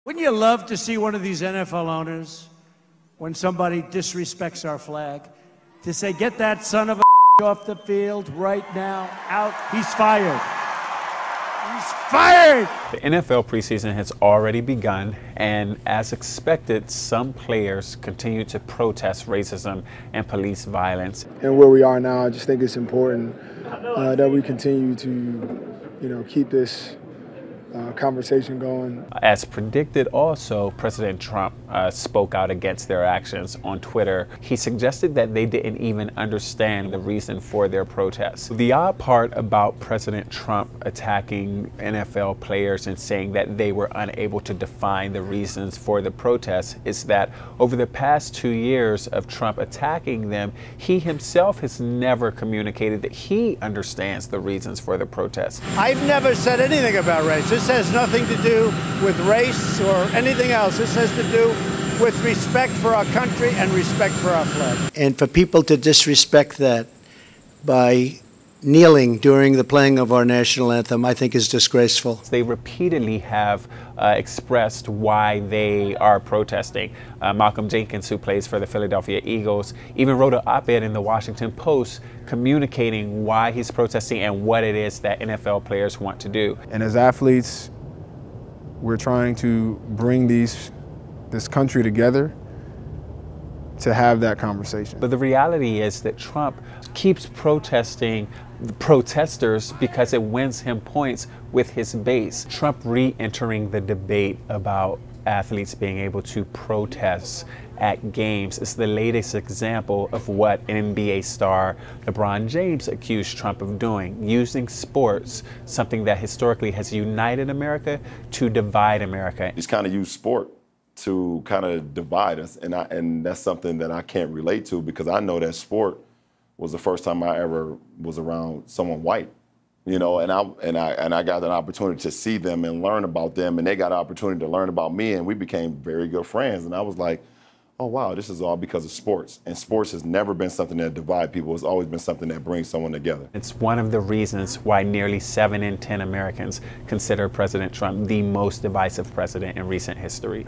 Wouldn't you love to see one of these NFL owners, when somebody disrespects our flag, to say, get that son of a off the field right now, out, he's fired. He's fired! The NFL preseason has already begun, and as expected, some players continue to protest racism and police violence. And where we are now, I just think it's important that we continue to, keep this conversation going. As predicted also, President Trump spoke out against their actions on Twitter. He suggested that they didn't even understand the reason for their protests. The odd part about President Trump attacking NFL players and saying that they were unable to define the reasons for the protests is that over the past 2 years of Trump attacking them, he himself has never communicated that he understands the reasons for the protests. I've never said anything about race. This has nothing to do with race or anything else. This has to do with respect for our country and respect for our flag. And for people to disrespect that by kneeling during the playing of our national anthem, I think is disgraceful. They repeatedly have expressed why they are protesting. Malcolm Jenkins, who plays for the Philadelphia Eagles, even wrote an op-ed in the Washington Post communicating why he's protesting and what it is that NFL players want to do. And as athletes, we're trying to bring this country together to have that conversation. But the reality is that Trump keeps protesting the protesters because it wins him points with his base. Trump re-entering the debate about athletes being able to protest at games is the latest example of what NBA star LeBron James accused Trump of doing, using sports, something that historically has united America, to divide America. He's kind of used sport to kind of divide us, and that's something that I can't relate to, because I know that sport was the first time I ever was around someone white, and I got an opportunity to see them and learn about them, and they got an opportunity to learn about me, and we became very good friends. And I was like, oh wow, this is all because of sports. And sports has never been something that divides people. It's always been something that brings someone together. It's one of the reasons why nearly 7 in 10 Americans consider President Trump the most divisive president in recent history.